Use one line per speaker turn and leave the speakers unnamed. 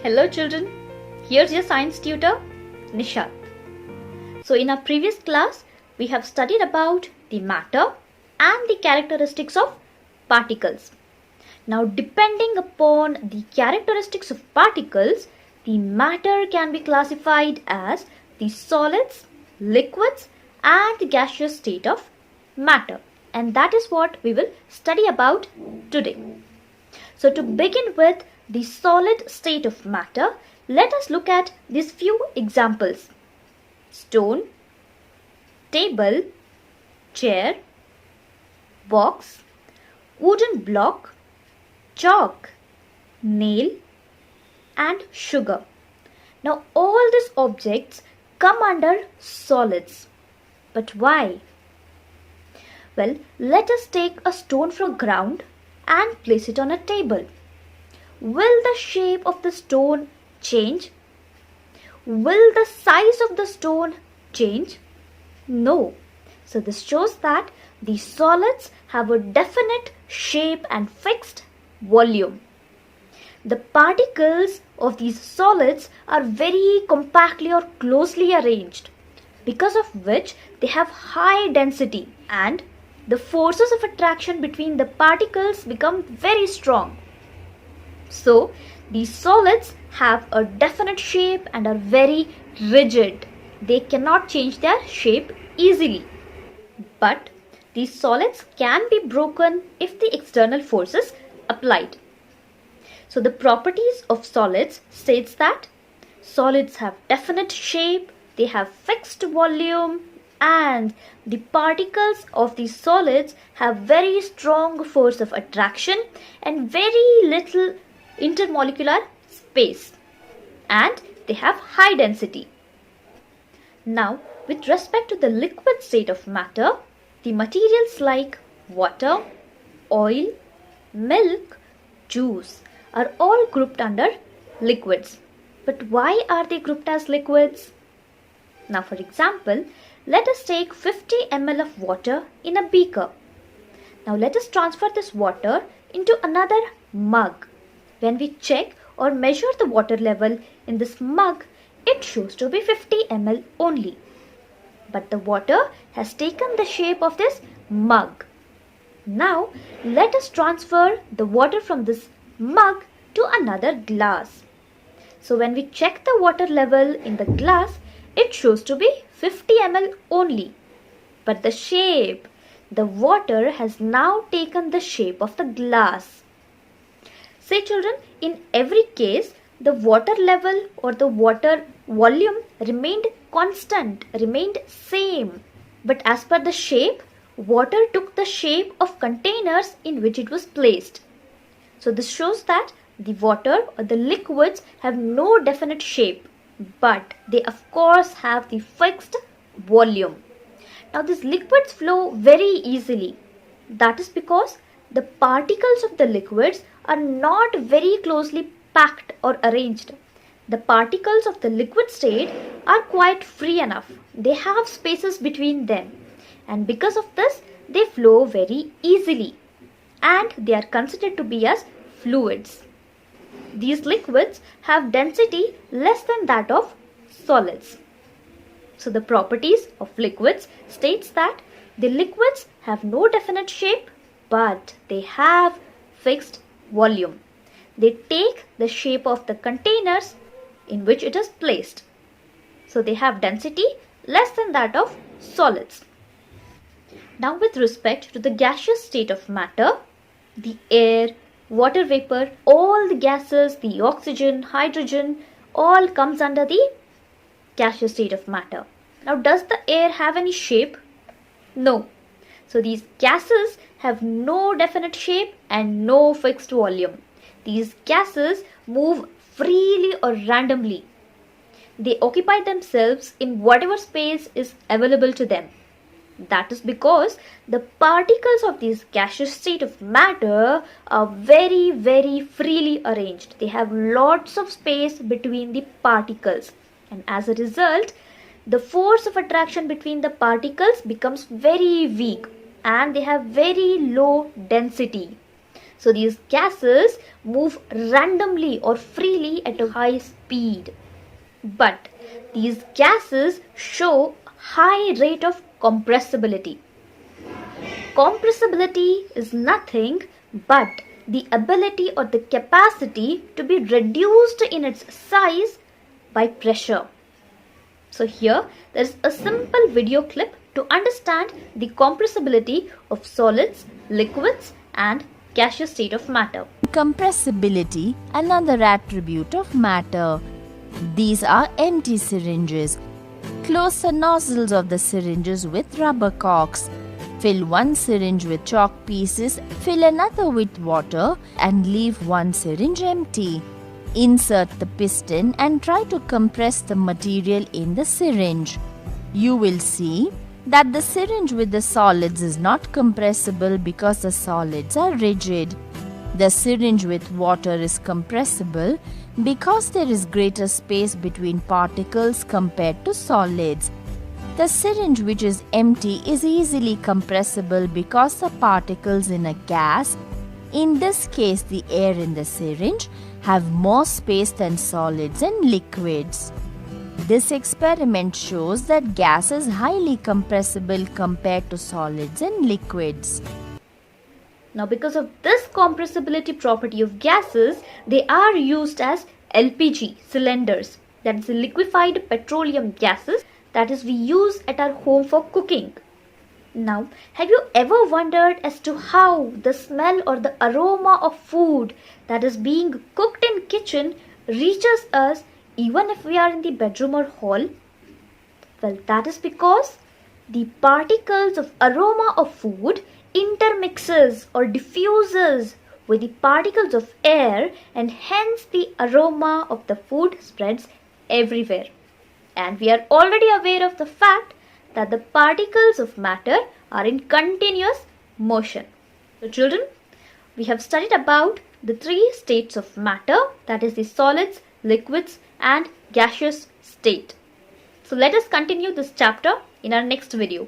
Hello children, here's your science tutor, Nishat. So in our previous class, we have studied about the matter and the characteristics of particles. Now depending upon the characteristics of particles, the matter can be classified as the solids, liquids and the gaseous state of matter. And that is what we will study about today. So to begin with the solid state of matter, let us look at these few examples. Stone, table, chair, box, wooden block, chalk, nail and sugar. Now all these objects come under solids. But why? Well, let us take a stone from ground and place it on a table. Will the shape of the stone change? Will the size of the stone change? No. So this shows that the solids have a definite shape and fixed volume. The particles of these solids are very compactly or closely arranged, because of which they have high density and the forces of attraction between the particles become very strong. So, these solids have a definite shape and are very rigid. They cannot change their shape easily. But these solids can be broken if the external forces applied. So, the properties of solids states that solids have definite shape, they have fixed volume, and the particles of these solids have very strong force of attraction and very little intermolecular space, and they have high density. Now, with respect to the liquid state of matter, the materials like water, oil, milk, juice are all grouped under liquids. But why are they grouped as liquids? Now, for example, let us take 50 ml of water in a beaker. Now let us transfer this water into another mug. When we check or measure the water level in this mug, it shows to be 50 ml only. But the water has taken the shape of this mug. Now let us transfer the water from this mug to another glass. So when we check the water level in the glass, it shows to be 50 ml only. But the shape, the water has now taken the shape of the glass. Say children, in every case, the water level or the water volume remained constant, remained same. But as per the shape, water took the shape of containers in which it was placed. So this shows that the water or the liquids have no definite shape, but they of course have the fixed volume. Now these liquids flow very easily. That is because the particles of the liquids are not very closely packed or arranged. The particles of the liquid state are quite free enough. They have spaces between them, and because of this they flow very easily, and they are considered to be as fluids. These liquids have density less than that of solids. So the properties of liquids states that the liquids have no definite shape, but they have fixed volume. They take the shape of the containers in which it is placed. So they have density less than that of solids. Now with respect to the gaseous state of matter, the air, water vapor, all the gases, the oxygen, hydrogen, all comes under the gaseous state of matter. Now does the air have any shape? No. So these gases have no definite shape and no fixed volume. These gases move freely or randomly. They occupy themselves in whatever space is available to them. That is because the particles of this gaseous state of matter are very, very freely arranged. They have lots of space between the particles, and as a result, the force of attraction between the particles becomes very weak and they have very low density. So these gases move randomly or freely at a high speed. But these gases show high rate of compressibility. Compressibility is nothing but the ability or the capacity to be reduced in its size by pressure. So here there is a simple video clip to understand the compressibility of solids, liquids and gaseous state of matter.
Compressibility, another attribute of matter. These are empty syringes. Close the nozzles of the syringes with rubber corks. Fill one syringe with chalk pieces, fill another with water and leave one syringe empty. Insert the piston and try to compress the material in the syringe. You will see that the syringe with the solids is not compressible because the solids are rigid. The syringe with water is compressible because there is greater space between particles compared to solids. The syringe which is empty is easily compressible because the particles in a gas, in this case the air in the syringe, have more space than solids and liquids. This experiment shows that gas is highly compressible compared to solids and liquids.
Now because of this compressibility property of gases, they are used as LPG cylinders, that is liquefied petroleum gases, that is we use at our home for cooking. Now, have you ever wondered as to how the smell or the aroma of food that is being cooked in kitchen reaches us even if we are in the bedroom or hall? Well, that is because the particles of aroma of food intermixes or diffuses with the particles of air, and hence the aroma of the food spreads everywhere. And we are already aware of the fact that the particles of matter are in continuous motion. So children, we have studied about the three states of matter, that is the solids, liquids and gaseous state. So let us continue this chapter in our next video.